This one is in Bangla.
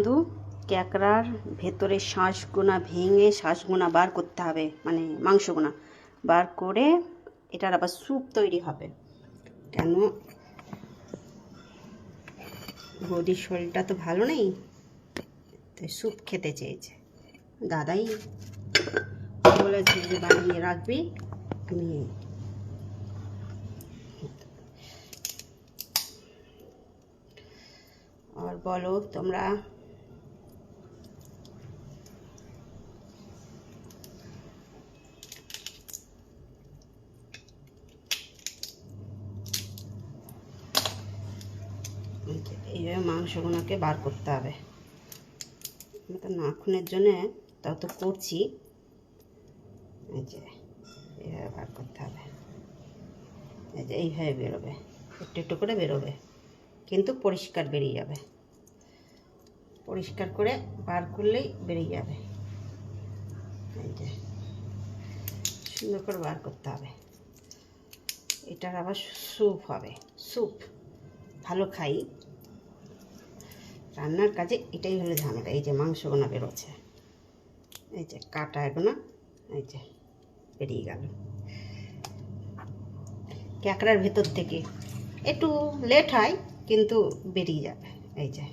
বন্ধু, ক্যাকড়ার ভেতরে শ্বাসগুনা ভেঙে শ্বাসগুনা বার করতে হবে, মানে মাংসগুনা বার করে এটার আবার স্যুপ তৈরি হবে। কেন, বৌদির শরীরটা তো ভালো নেই, তাই স্যুপ খেতে চেয়েছে। দাদাই বলেছে যে বানিয়ে রাখবি, আমি আর বলো তোমরা। এইভাবে মাংসগুলোকে বার করতে হবে। আমি তো নাখুনের জন্যে তাও তো করছি। এই যে এইভাবে বার করতে হবে, এই যে এইভাবে বেরোবে, একটু একটু করে বেরোবে, কিন্তু পরিষ্কার বেরিয়ে যাবে। পরিষ্কার করে বার করলেই বেরিয়ে যাবে। এই যে সুন্দর করে বার করতে হবে। এটার আবার স্যুপ হবে। স্যুপ ভালো খাই, রান্নার কাজে এটাই হলো ঝামেলা। এই যে মাংসগুলো বেরোচ্ছে, এই যে কাটা এগুলো, এই যে বেরিয়ে গেল ক্যাকড়ার ভেতর থেকে। একটু লেট হয়, কিন্তু বেরিয়ে যাবে। এই যে